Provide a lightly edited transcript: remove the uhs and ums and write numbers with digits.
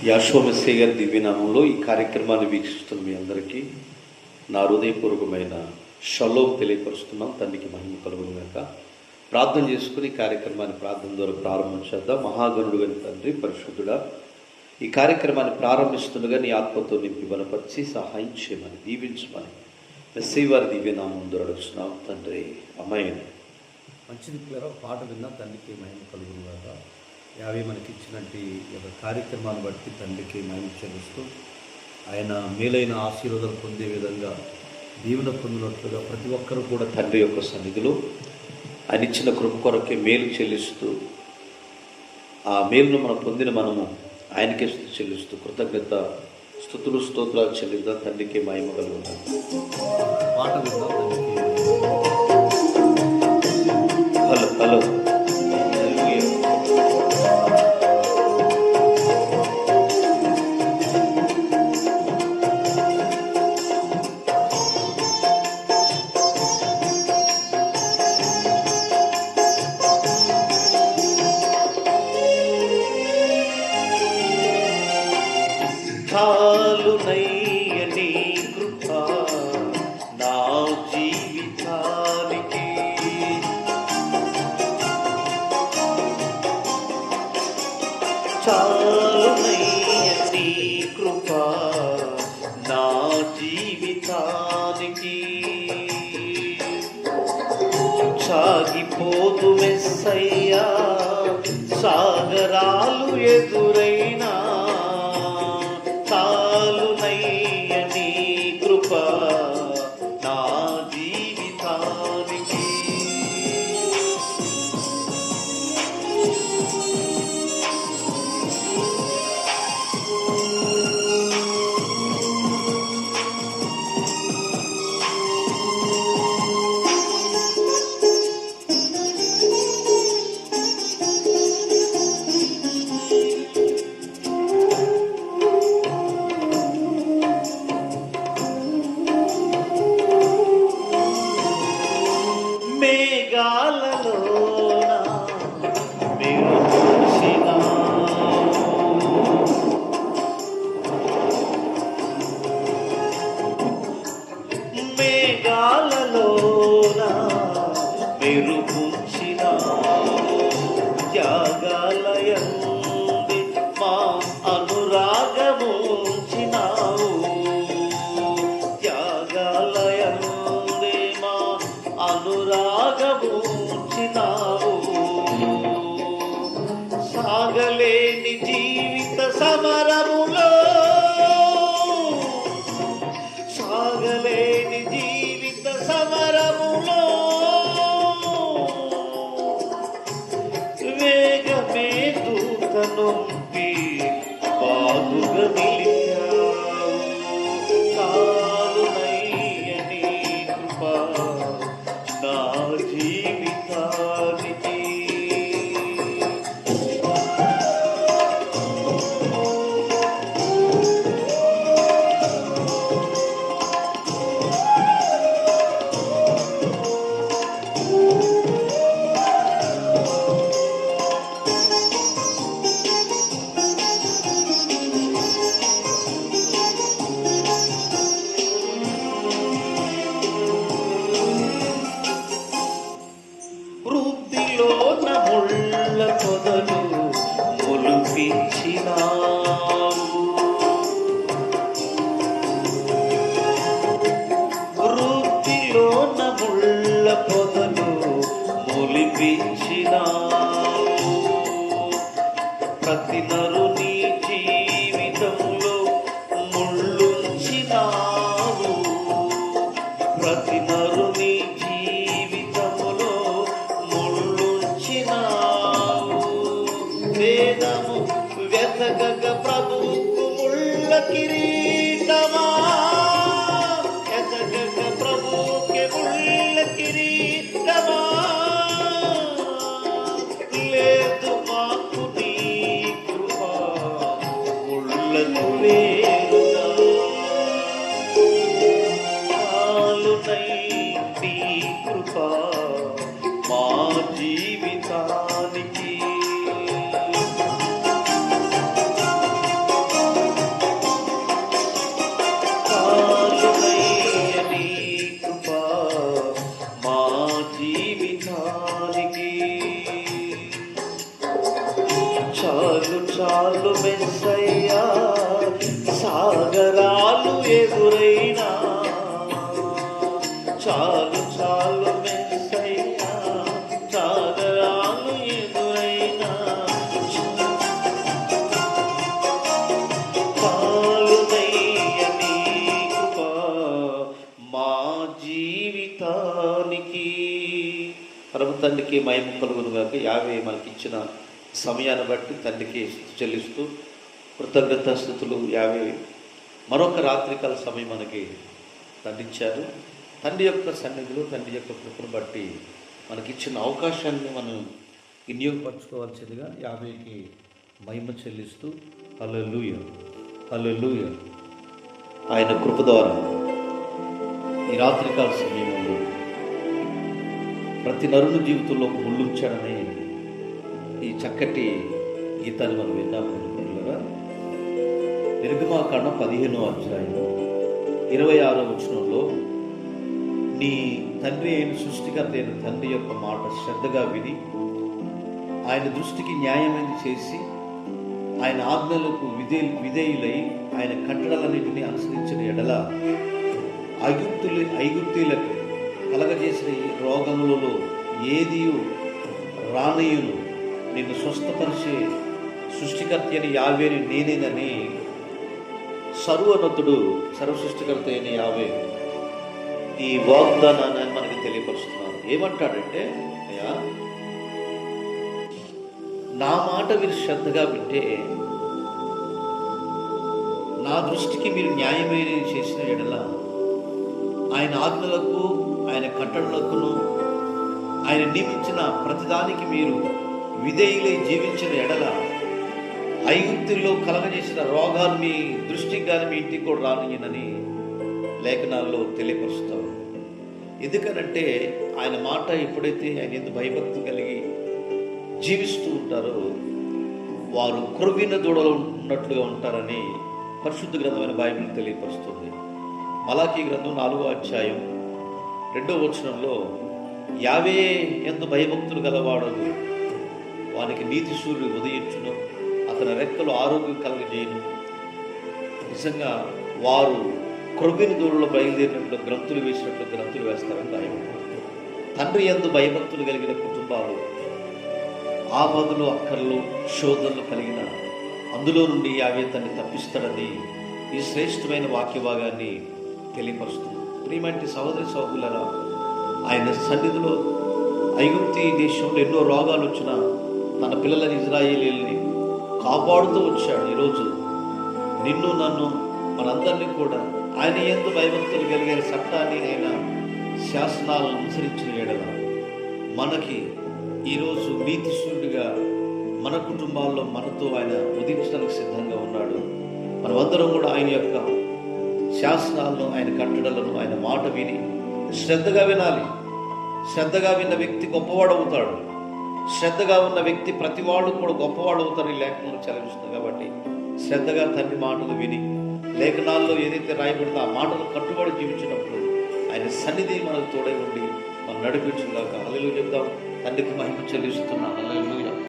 యాషోవ messy గారి దివ్యనామంలో ఈ కార్యక్రమాన్ని వీక్షిస్తున్న మీ అందరికీ నా హృదయపూర్వకమైన షలోం తెలియపరుస్తున్నాం. తండ్రికి మహిమ కలుగును గాక. ప్రార్థన చేసుకుని కార్యక్రమాన్ని ప్రార్థన ద్వారా ప్రారంభించేద్దాం. మహాగణుడు గారి తండ్రి, పరిశుద్ధుడా, ఈ కార్యక్రమాన్ని ప్రారంభిస్తుండగా నీ ఆత్మతో నింపి బలపరిచి సహాయం చేయమని, దీవించమని మెస్సీ వారి దివ్యనామం ద్వారా అడుగుతున్నాం తండ్రి. అమ్మాయి మంచిది పిల్లరా, పాట విన్నా తండ్రికి మహిమ కలుగును గాక. యావే మనకి ఇచ్చినట్టు ఈ యొక్క కార్యక్రమాన్ని బట్టి తండ్రికి మహిమ చెల్లిస్తూ ఆయన మేలైన ఆశీర్వాదాలు పొందే విధంగా దీవెన పొందినట్లుగా ప్రతి ఒక్కరూ కూడా తండ్రి యొక్క సన్నిధిలో ఆయన ఇచ్చిన కృప కొరకే మేలు చెల్లిస్తూ, ఆ మేలును మనం పొందిన మనము ఆయనకే స్తుతి చెల్లిస్తూ కృతజ్ఞత స్తుతులు స్తోత్రాలు చెల్లిద్దాం. తండ్రికి మహిమ కలుగును. పాట విన్నా తండ్రికి హలో హలో చాలునయ్య నీ కృప నా జీవితానికి, చాలునయ్య నీ కృప నా జీవితానికి, సాగిపోదు మెస్సయ్యా సాగరాలు ఎదురైనా, చాలునయ్య నీ కృప నా జీవితానికి. మేఘాలలోన మెరుగుచినావు, త్యాగాలయందే మా అనురాగముంచినావు, త్యాగాలయందే మా అనురాగముంచినావు. సాగలేని జీవిత సమరములో, సాగలేని జీవిత సమరములో వేగమే దూతనుంపి బాగుగా నిలిచావు. చాలునయ్య నీ కృప నా జీవితానికి. వృద్ధిలో ముళ్ళ పొదలు మొలిపించినావు, వృద్ధిలో ముళ్ళ పొదలు మొలిపించినావు. ప్రతి నరుని జీవితంలో ముళ్ళుంచినావు, ప్రతి నరుని జీవితములో ముళ్ళుంచినావు. వేదము వెతకగ ప్రభువుకు ముళ్ళ కిరీటమా, వెతకగ ప్రభువుకి ముళ్ళ కిరీటమా, లేదు మాకు నీ కృప ముళ్ళకు వేరుగా. చాలునయ్య నీ కృప మా జీవితానికి. చాలు మెస్సయ్యా, సాగరాలు ఎదురైనా చాలు చాలు మెస్సయ్యా, సాగరాలు ఎదురైనా చాలునయ్య నీ కృప మా జీవితానికి. ప్రభు తండ్రికి మహిమ కలుగును గాక. యావే మనకిచ్చిన సమయాన్ని బట్టి తండ్రికి చెల్లిస్తూ కృతజ్ఞతాస్తుతులు. యావే మరొక రాత్రికాల సమయం మనకి తండ్రిచ్చారు. తండ్రి యొక్క సన్నిధిలో తండ్రి యొక్క కృపను బట్టి మనకిచ్చిన అవకాశాన్ని మనం వినియోగపరచుకోవాల్సిందిగా యావేకి మహిమ చెల్లిస్తూ హల్లెలూయా హల్లెలూయా. ఆయన కృప ద్వారా ఈ రాత్రికాల సమయంలో ప్రతి నరుని జీవితంలో ఒక ముళ్ళుంచాడనే ఈ చక్కటి గీతాన్ని మనం విన్నాము అనుకుంటున్నారా. నిర్గమాకాండం 15వ అధ్యాయం 26వ వచనంలో, నీ తండ్రి అయిన సృష్టికర్త అయిన తండ్రి యొక్క మాట శ్రద్ధగా విని ఆయన దృష్టికి న్యాయమైనది చేసి ఆయన ఆజ్ఞలకు విధేయులై ఆయన కట్టడలన్నింటినీ అనుసరించిన ఎడల ఐగుప్తీయులకు కలగజేసిన ఈ రోగములలో ఏది రానీయును నిన్ను స్వస్థపరిచే సృష్టికర్త అయిన యావేని నేనేనని సర్వోన్నతుడు సర్వసృష్టికర్త అయిన యావే ఈ వాగ్దానాన్ని మనకి తెలియపరుస్తున్నారు. ఏమంటాడంటే, అయ్యా నా మాట మీరు శ్రద్ధగా వింటే, నా దృష్టికి మీరు న్యాయమైన చేసిన ఎడల ఆయన ఆజ్ఞలకు ఆయన కట్టడలకును ఆయన నియమించిన ప్రతిదానికి మీరు విధేయులై జీవించిన ఎడల ఐగుప్తుల్లో కలగజేసిన రోగాలు మీ దృష్టికి కానీ మీ ఇంటికి కూడా రానియనని లేఖనాల్లో తెలియపరుస్తారు. ఎందుకనంటే ఆయన మాట ఎప్పుడైతే ఆయన ఎందుకు భయభక్తి కలిగి జీవిస్తూ ఉంటారో వారు క్రొవ్విన దూడలు ఉన్నట్లుగా ఉంటారని పరిశుద్ధ గ్రంథమైన బైబిల్ తెలియపరుస్తుంది. మలాకీ గ్రంథం 4వ అధ్యాయం 2వ వచనంలో, యావే యందు భయభక్తులు గలవాడదు వానికి నీతి సూర్యుడు ఉదయించును, అతని రెక్కలు ఆరోగ్యం కలగజేయును. నిజంగా వారు క్రొవ్విన దూడలో బయలుదేరినట్లు గ్రంథులు వేసినట్లు గ్రంథులు వేస్తారని రాయబడింది. తండ్రి యందు భయభక్తులు కలిగిన కుటుంబాలు ఆపదలు అక్కర్లు శోధనలు కలిగిన అందులో నుండి యావే తన్ని తప్పిస్తాడని ఈ శ్రేష్టమైన వాక్య భాగాన్ని తెలియపరుస్తుంది. ప్రియమంటి సహోదరి సహోదరులారా, ఆయన సన్నిధిలో ఐగుప్తి దేశంలో ఎన్నో రోగాలు వచ్చినా తన పిల్లలని ఇజ్రాయేలీల్ని కాపాడుతూ వచ్చాడు. ఈరోజు నిన్ను నన్ను మనందరినీ కూడా ఆయన యందు భయభక్తులు కలిగిన చట్టాన్ని ఆయన శాసనాలను అనుసరించిన ఎడల మనకి ఈరోజు నీతి సూర్యుడిగా మన కుటుంబాల్లో మనతో ఆయన ఉదించడానికి సిద్ధంగా ఉన్నాడు. మనమందరం కూడా ఆయన యొక్క శాసనాలను ఆయన కట్టడలను ఆయన మాట విని శ్రద్ధగా వినాలి. శ్రద్ధగా విన్న వ్యక్తి గొప్పవాడవుతాడు. శ్రద్ధగా ఉన్న వ్యక్తి ప్రతి వాళ్ళు కూడా గొప్పవాడు అవుతారు. ఈ లేఖనంలో చదివిస్తుంది కాబట్టి శ్రద్ధగా తండ్రి మాటలు విని లేఖనాల్లో ఏదైతే రాయబడిందో ఆ మాటలు కట్టుబడి జీవించినప్పుడు ఆయన సన్నిధి మనకు తోడై ఉండి మనం నడిపించుగాక. హల్లెలూయా చెప్దాం. తండ్రికి మహిమ చెల్లిస్తున్నాను. హల్లెలూయా.